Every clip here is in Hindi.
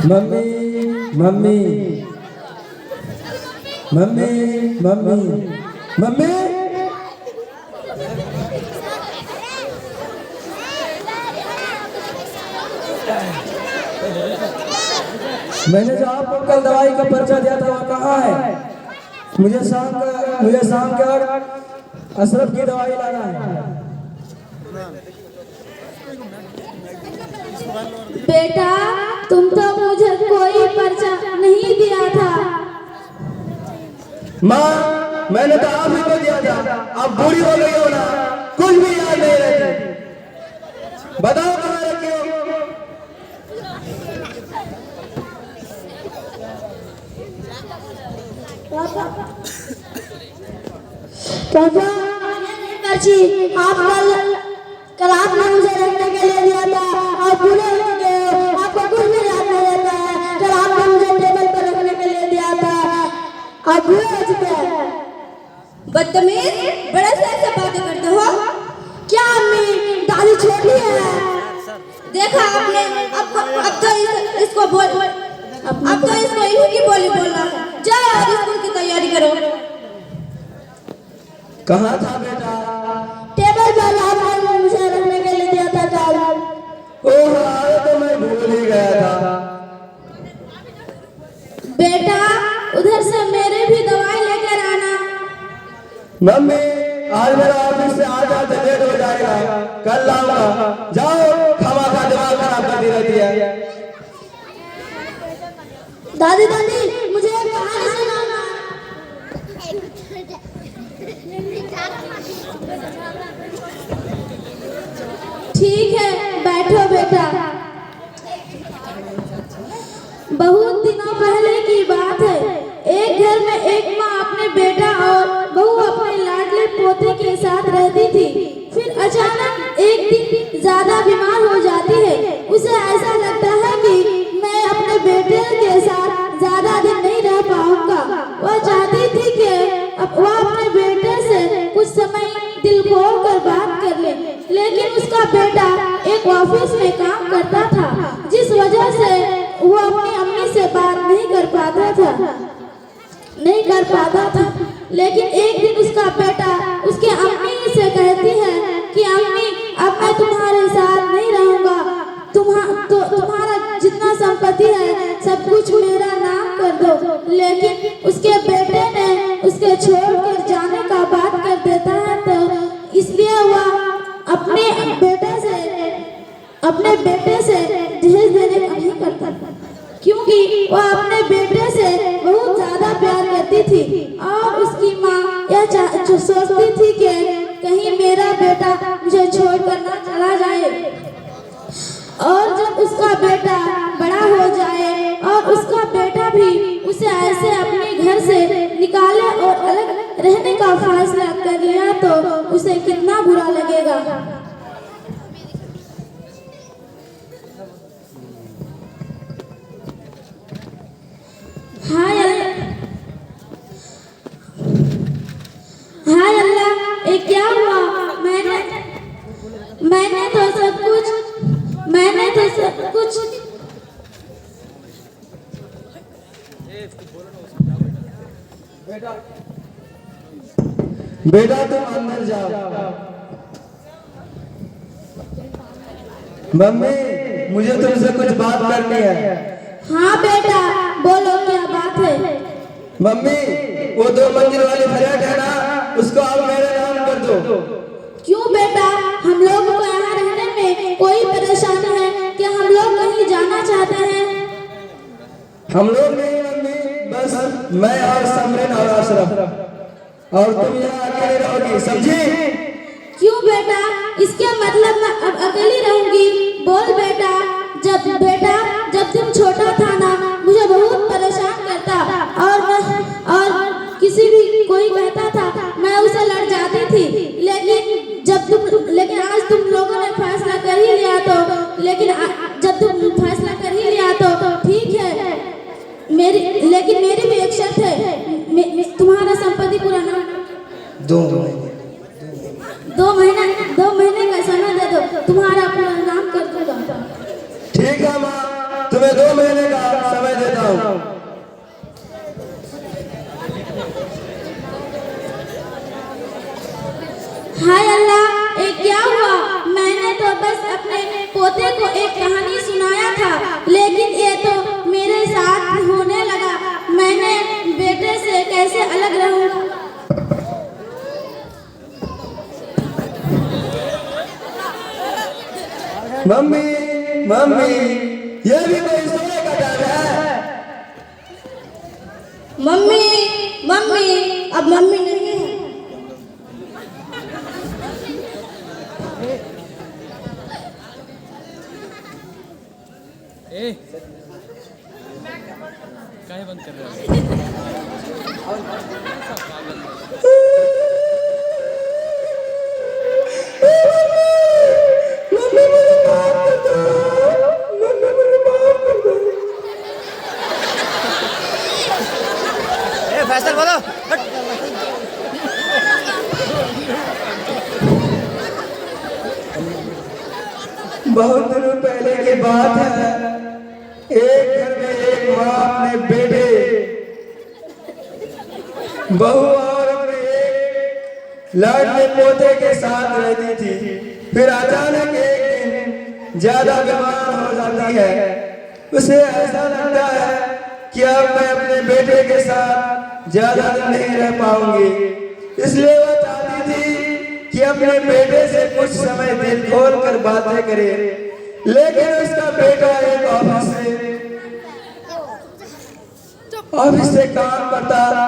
Mummy mummy mummy mummy mummy मैंने जो आपको कल दवाई का पर्चा दिया था वह कहाँ है? मुझे शाम के वक्त अशरफ की दवाई लाना है। बेटा तुम तो मुझे कोई पर्चा नहीं दिया था। माँ मैंने तो आप ही को दिया था। अब बूढ़ी हो गई हो ना, कुछ भी याद नहीं रहती। बताओ कहाँ रखी हो? पापा पर्ची आप कल आपने मुझे रखने के लिए दिया था। आप भूले हो गए हो, आपको कुछ भी याद नहीं रहता है। कल आपने मुझे टेबल पर रखने के लिए दिया था, आप भूले हो चुके हैं। बदतमीज, बड़े से ऐसे बातें करते हो क्या? अम्मी दादी छोटी है, देखा आपने। अब तो इसको बोल, अब तो इसको इन्हीं की बोली बोलना है। जाओ और स्कूल की तैयारी करो। कहाँ था बेटा? टेबल पर आपने मुझे रखने के लिए दिया था कल। ओह तो मैं भूल ही गया था। बेटा उधर से मेरे भी दवाई लेकर आना। मम्मी आज मेरा ऑफिस से आज आते लेट हो जाएगा, कल लाऊंगा। जाओ, खामा दिमाग खराब करती रहती है। दादी दादी मुझे एक कहानी सुनाना। ठीक है बैठो बेटा। बहुत दिनों पहले की बात है। एक घर में एक माँ अपने बेटा और बहू अपने लाडले पोते के साथ रहती थी। फिर अचानक एक दिन ज्यादा बीमार हो जाती है। उसे ऐसा लगता है कि मैं अपने बेटे के साथ ज्यादा दिन नहीं रह पाऊंगा। वह चाहती थी कि वह अपने बेटे से कुछ समय दिल खोल कर बात कर ले, लेकिन उसका बेटा एक ऑफिस में काम करता था, जिस वजह से वो अपनी अम्मी से बात नहीं कर पाता था। लेकिन एक दिन उसका बेटा उसके अम्मी से कहती है कि अम्मी अब मैं तुम्हारे साथ नहीं रहूंगा, तुम्हारा जितना संपत्ति है सब कुछ मेरा नाम कर दो। लेकिन उसके बेटे ने उसके छोड़कर जाने का बात कर देता है, तो इसलिए वह अपने बेटे से दहेज देने का नहीं करता, क्योंकि वह अपने बेटे से बहुत ज्यादा प्यार करती थी। और उसकी माँ यह सोचती थी कि कहीं मेरा बेटा मुझे छोड़कर ना चला जाए। और जब उसका बेटा बड़ा हो जाए और उसका बेटा भी उसे ऐसे अपने घर से निकाले और अलग रहने का फैसला कर लिया, तो उसे कितना बुरा लगेगा। हाय अल्लाह, ये क्या हुआ? मैंने तो सब कुछ बेटा तुम अंदर जाओ। मम्मी मुझे तुमसे कुछ बात करनी है। हाँ बेटा बोलो, क्या बात है? मम्मी वो 2 मंजिल वाली फ्लैट है ना, उसको आप मेरे नाम कर दो। क्यों बेटा, हम लोग को यहाँ रहने में कोई परेशानी है क्या? हम लोग कहीं जाना चाहते हैं? हम लोग नहीं मम्मी, बस मैं और समरीन और अशरफ, और तुम यहाँ अकेले रहोगी, समझी? क्यों बेटा, इसके मतलब मैं अब अकेली रहूंगी? बोल बेटा। जब तुम छोटा था ना, मुझे बहुत परेशान करता और किसी भी कोई कहता था मैं उसे लड़ जाती थी। लेकिन आज तुम लोगों ने फैसला कर ही लिया, तो जब तुम फैसला कर ही लिया तो ठीक है। लेकिन मेरी भी एक शर्त है, तुम्हारा संपत्ति पूरा ना 2 महीने का समय दे दो, तुम्हारा पूरा नाम कर दूंगा। ठीक है माँ, तुम्हें 2 महीने का हाय अल्लाह, ये क्या हुआ? मैंने तो बस अपने पोते को एक कहानी सुनाया था, लेकिन ये तो मेरे साथ होने लगा। मैंने बेटे से कैसे अलग रहूं? मम्मी मम्मी, ये भी कोई सोने का टाइम है? मम्मी मम्मी, अब मम्मी नहीं है। काहे बंद कर रहे हो? फैसल बोलो। बहुत दिनों पहले की बात है। एक घर में एक माँ अपने बेटे, बहू और अपने एक लाडले पोते के साथ रहती थी। फिर अचानक एक दिन ज्यादा बीमार हो जाती है। उसे ऐसा लगता है कि अब मैं अपने बेटे के साथ ज्यादा दिन नहीं रह पाऊंगी, इसलिए वो चाहती थी कि अपने बेटे से कुछ समय दिल खोल कर बातें करे। लेकिन उसका बेटा एक ऑफिस से काम करता था।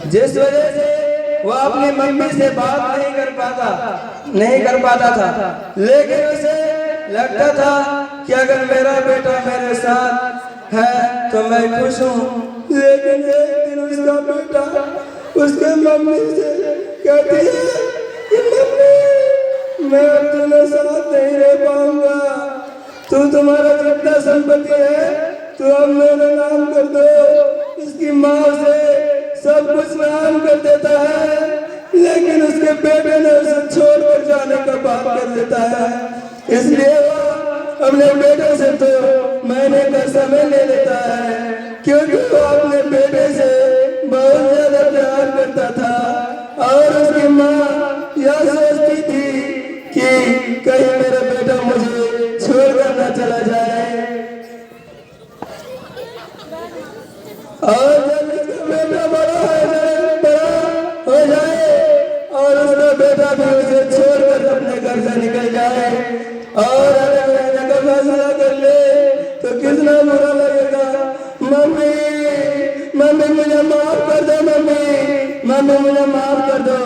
जिस वजह से वो अपनी मम्मी से बात नहीं कर पाता था। लेकिन उसे लगता था कि अगर मेरा बेटा मेरे साथ है तो मैं खुश हूँ। लेकिन एक दिन उसका बेटा उसके मम्मी से कहती है कि मम्मी, मैं अब तुम्हारे साथ नहीं रह पाऊंगा। तुम्हारा जितना संपत्ति है तो अब मेरा नाम कर दो। इसकी माँ से सब कुछ नाम कर देता है, लेकिन उसके बेटे ने उसे छोड़कर जाने का बात कर देता है। इसलिए वो अपने बेटे से तो महीने का समय ले लेता है, क्योंकि वो अपने बेटे से बहुत ज्यादा प्यार करता था। और उसकी माँ यह सोचती थी कि कहीं मेरा बेटा मुझे छोड़कर न चला जाए। और जब इसका बेटा बड़ा हो जाए और उसका बेटा भी उसे छोड़कर अपने घर से निकल जाए और अलग रहने का फैसला कर ले तो कितना बुरा लगेगा। मम्मी मम्मी मुझे माफ कर दो, मम्मी मुझे माफ कर दो।